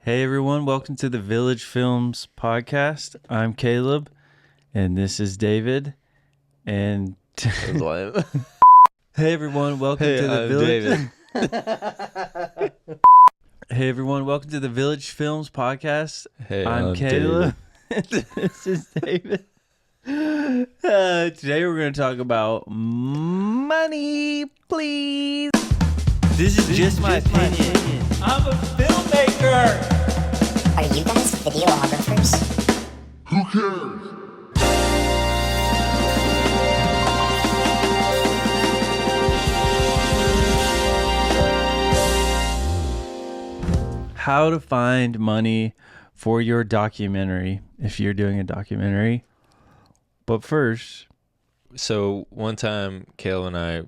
Hey everyone, welcome to the Village Films podcast. I'm Caleb, and this is David. And Hey everyone, welcome to the I'm Village. David. Hey everyone, welcome to the Village Films podcast. Hey, I'm Caleb. This is David. Today we're going to talk about money, please. This is just my opinion. I'm a filmmaker. Are you guys videographers? Who cares? How to find money for your documentary if you're doing a documentary. But first, So one time, Kale and I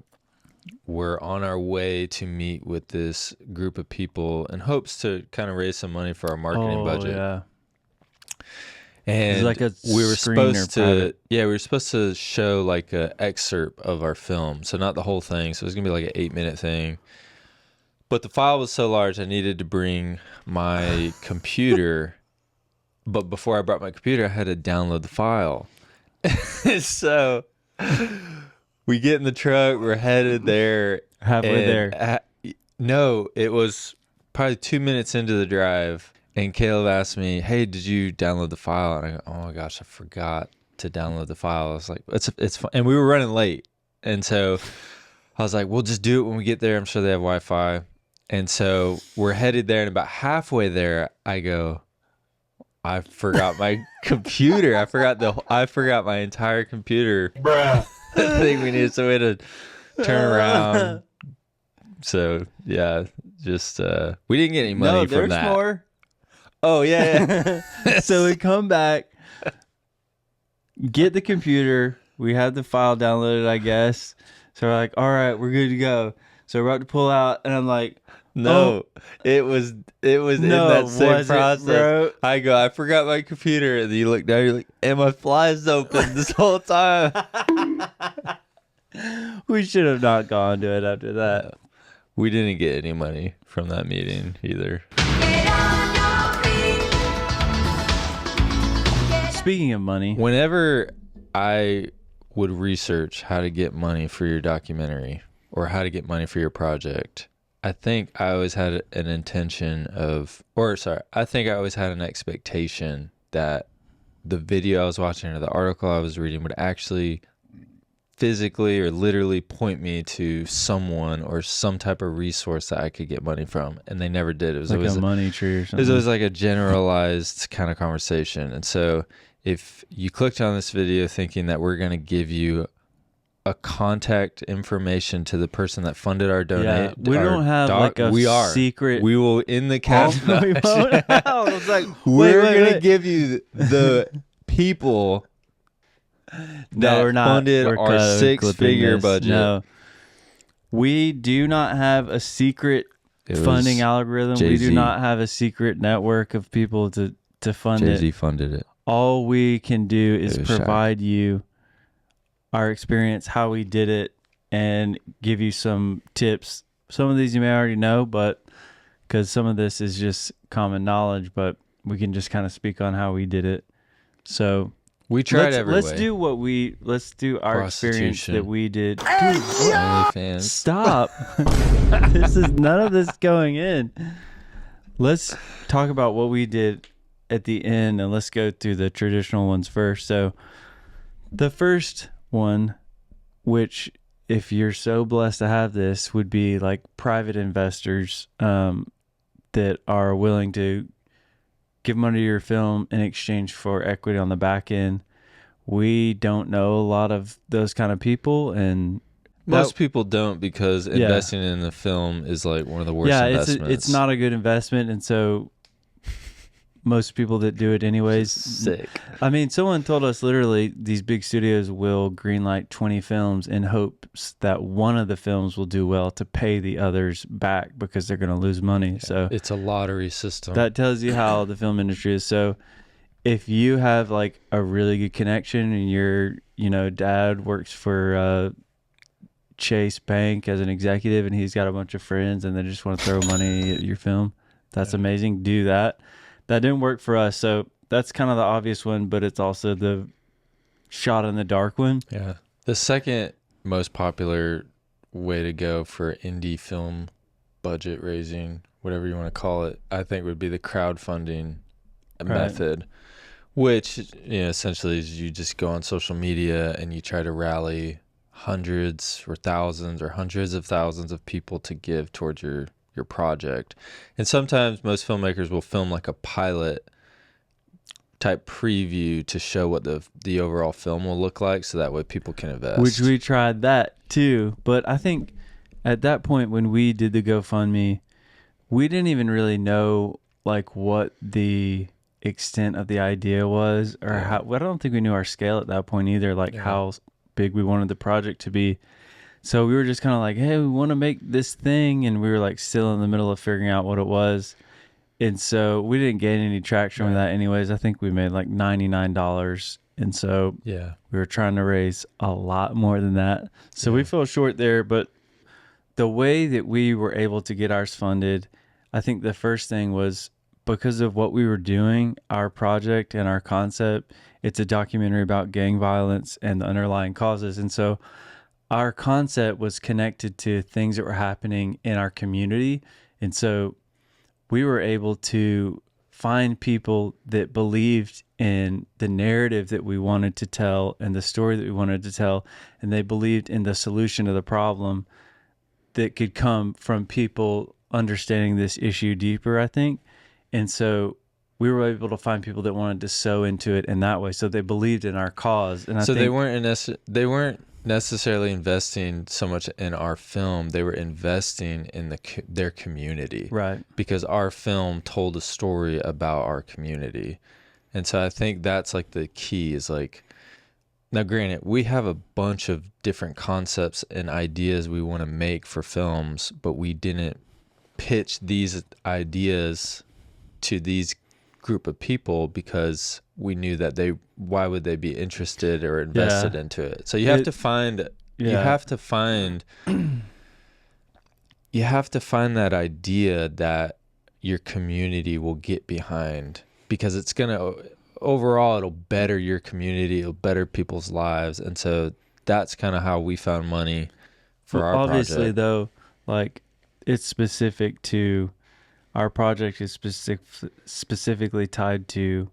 were on our way to meet with this group of people in hopes to kind of raise some money for our marketing budget. Yeah. And like a we were screen or supposed to, private? we were supposed to show like an excerpt of our film. So not the whole thing. So it was gonna be like an 8-minute thing. But the file was so large, I needed to bring my computer. But before I brought my computer, I had to download the file. So we get in the truck, we're headed there. Halfway and there. No, it was probably 2 minutes into the drive. And Caleb asked me, "Hey, did you download the file?" And I go, "Oh my gosh, I forgot to download the file." I was like, "It's fine." And we were running late. And so I was like, "We'll just do it when we get there. I'm sure they have Wi-Fi." And so we're headed there, and about halfway there, I go, I forgot my computer. I forgot my entire computer. Bruh. I think we needed some way to turn around. So yeah, just we didn't get any money from there's that. more. Oh yeah. So we come back, get the computer. We have the file downloaded, I guess. So we're like, all right, we're good to go. So we're about to pull out, and I'm like, No, it was No, in that same was it, process. bro? I go, I forgot my computer, and then you look down, you're like, and my fly's open this whole time. we should have not gone to it after that. We didn't get any money from that meeting either. Speaking of money, Whenever I would research how to get money for your documentary or how to get money for your project, I think I always had an intention of, I think I always had an expectation that the video I was watching or the article I was reading would actually physically or literally point me to someone or some type of resource that I could get money from. And they never did. It was like always a money tree or it something. was always like a generalized kind of conversation. And so if you clicked on this video thinking that we're going to give you a contact information to the person that funded our donate, we don't have like a secret. We will in the cast. We won't have. I was like, We're wait, going to wait. give you the people that we're not. funded We're our clipping 6-figure this. budget. No, we do not have a secret It was funding algorithm. We Jay-Z. do not have a secret network of people to fund Jay-Z it. funded it. All we can do is was provide you our experience, how we did it, and give you some tips. Some of these you may already know, but because some of this is just common knowledge, but we can just kind of speak on how we did it. So We tried every let's way. let's do our experience Prostitution. that we did. Dude, OnlyFans. stop. None of this going in. Let's talk about what we did at the end, and let's go through the traditional ones first. So the first one, which if you're so blessed to have this, would be like private investors that are willing to give money to your film in exchange for equity on the back end. We don't know a lot of those kind of people, and Most people don't, because investing in the film is like one of the worst investments. it's not a good investment, and so most people that do it anyways. Sick. I mean, someone told us literally these big studios will greenlight 20 films in hopes that one of the films will do well to pay the others back because they're going to lose money. So It's a lottery system. that tells you how the film industry is. So if you have like a really good connection and your, dad works for Chase Bank as an executive and he's got a bunch of friends and they just want to throw money at your film, That's amazing. Do that. That didn't work for us. So that's kind of the obvious one, but it's also the shot in the dark one. Yeah. The second most popular way to go for indie film budget raising, whatever you want to call it, I think would be the crowdfunding method, which, you know, essentially is you just go on social media and you try to rally hundreds or thousands or hundreds of thousands of people to give towards your project. And sometimes most filmmakers will film like a pilot type preview to show what the overall film will look like, so that way people can invest. Which we tried that too. But I think at that point when we did the GoFundMe, we didn't even really know like what the extent of the idea was, or how. Well, I don't think we knew our scale at that point either, like how big we wanted the project to be. So we were just kind of like, hey, we want to make this thing, and we were like still in the middle of figuring out what it was. And so we didn't gain any traction with that anyways. I think we made like $99. And so we were trying to raise a lot more than that. So we fell short there. But the way that we were able to get ours funded, I think the first thing was because of what we were doing, our project and our concept, it's a documentary about gang violence and the underlying causes. And so our concept was connected to things that were happening in our community. And so we were able to find people that believed in the narrative that we wanted to tell and the story that we wanted to tell. And they believed in the solution to the problem that could come from people understanding this issue deeper, I think. And so we were able to find people that wanted to sow into it in that way. So they believed in our cause. And I think they weren't necessarily investing so much in our film. They were investing in their community, right? Because our film told a story about our community. And so I think that's like the key is like, now granted, we have a bunch of different concepts and ideas we want to make for films, but we didn't pitch these ideas to these group of people because we knew that why would they be interested or invested into it? So you have to find that idea that your community will get behind, because it's overall it'll better your community, it'll better people's lives. And so that's kind of how we found money for our obviously project. Though, like, it's specific to our project is specifically tied to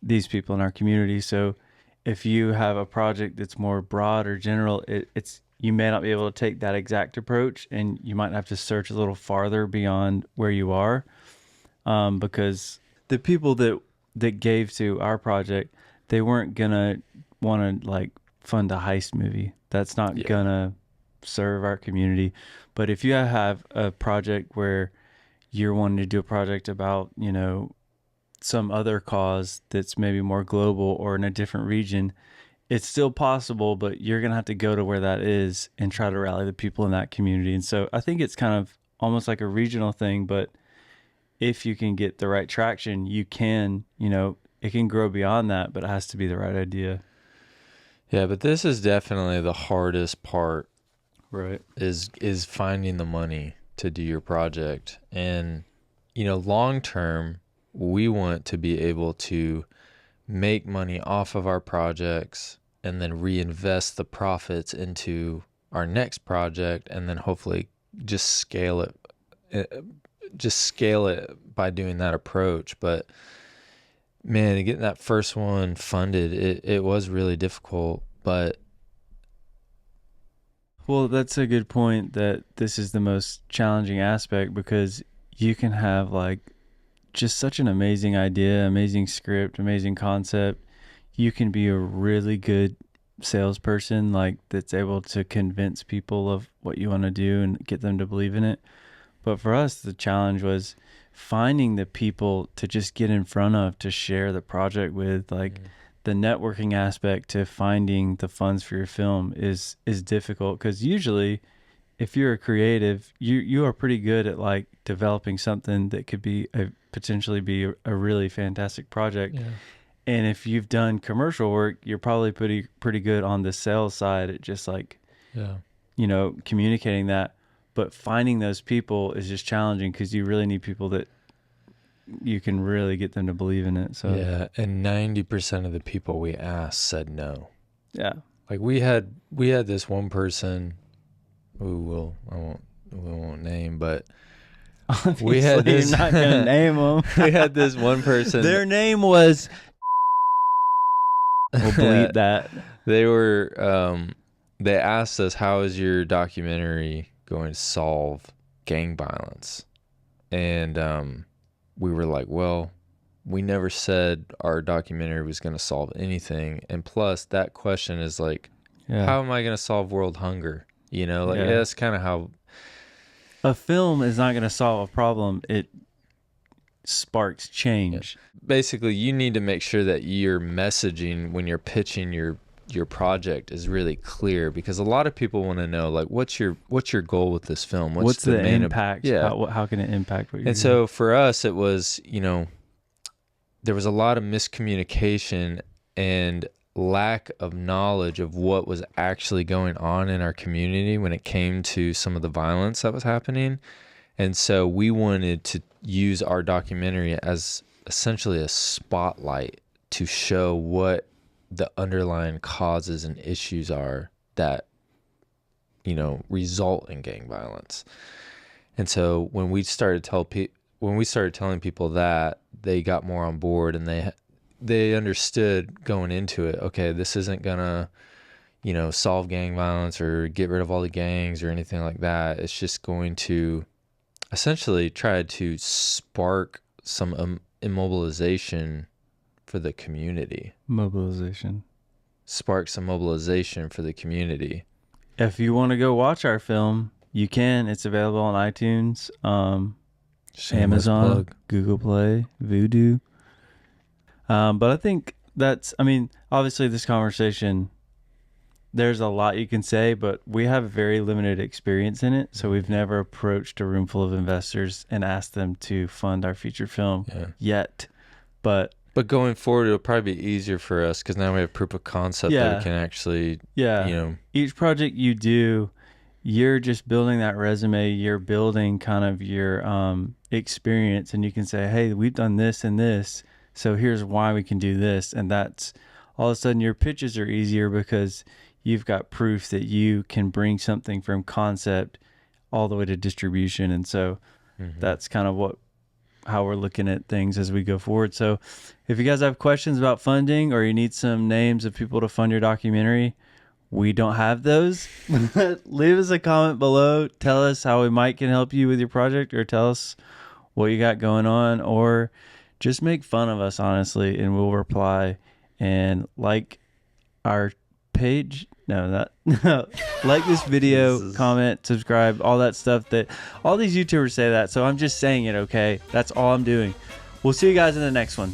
these people in our community. So if you have a project that's more broad or general, it's you may not be able to take that exact approach, and you might have to search a little farther beyond where you are, because the people that gave to our project, they weren't gonna want to like fund a heist movie. That's not gonna serve our community. But if you have a project where you're wanting to do a project about, you know, some other cause that's maybe more global or in a different region, it's still possible, but you're going to have to go to where that is and try to rally the people in that community. And so I think it's kind of almost like a regional thing, but if you can get the right traction, you can, you know, it can grow beyond that, but it has to be the right idea. Yeah, but this is definitely the hardest part, right? Is finding the money to do your project. And, you know, long term, we want to be able to make money off of our projects and then reinvest the profits into our next project, and then hopefully just scale it by doing that approach. But man, getting that first one funded, it was really difficult. But well, that's a good point, that this is the most challenging aspect, because you can have like just such an amazing idea, amazing script, amazing concept. You can be a really good salesperson, like that's able to convince people of what you want to do and get them to believe in it. But for us, the challenge was finding the people to just get in front of, to share the project with. Like the networking aspect to finding the funds for your film is difficult, because usually if you're a creative, you are pretty good at like developing something that could be potentially be a really fantastic project. Yeah. And if you've done commercial work, you're probably pretty good on the sales side at just like, you know, communicating that. But finding those people is just challenging, because you really need people that you can really get them to believe in it. So Yeah, and 90% of the people we asked said no. yeah. Like we had this one person who we won't name, but we had Obviously, this. you're not gonna name them. We had this one person. Their name was. We'll bleep that. They were. They asked us, "How is your documentary going to solve gang violence?" And we were like, "Well, we never said our documentary was going to solve anything. And plus, that question is like, Yeah. how am I going to solve world hunger? You know, like Yeah. that's kind of how." A film is not going to solve a problem. It sparks change. Basically, you need to make sure that your messaging when you're pitching your project is really clear, because a lot of people want to know, like, what's your goal with this film? What's the main impact? How can it impact what you're And doing? so for us, it was, there was a lot of miscommunication and lack of knowledge of what was actually going on in our community when it came to some of the violence that was happening. And so we wanted to use our documentary as essentially a spotlight to show what the underlying causes and issues are that, result in gang violence. And so when we started telling people that, they got more on board, and they understood going into it, okay, this isn't gonna, solve gang violence or get rid of all the gangs or anything like that. It's just going to essentially try to spark some immobilization for the community. Spark some mobilization for the community. If you want to go watch our film, you can. It's available on iTunes, Amazon, plug. Google Play, Vudu. But I think obviously this conversation, there's a lot you can say, but we have very limited experience in it. So we've never approached a room full of investors and asked them to fund our feature film yet. But going forward, it'll probably be easier for us because now we have proof of concept that we can actually, each project you do, you're just building that resume. You're building kind of your experience, and you can say, hey, we've done this and this, so here's why we can do this. And that's all of a sudden your pitches are easier because you've got proof that you can bring something from concept all the way to distribution. And so that's kind of how we're looking at things as we go forward. So if you guys have questions about funding, or you need some names of people to fund your documentary, we don't have those. Leave us a comment below. Tell us how we can help you with your project, or tell us what you got going on, or just make fun of us, honestly, and we'll reply. And like our page. No, like this video, comment, subscribe, all that stuff that all these YouTubers say that. So I'm just saying it, okay? That's all I'm doing. We'll see you guys in the next one.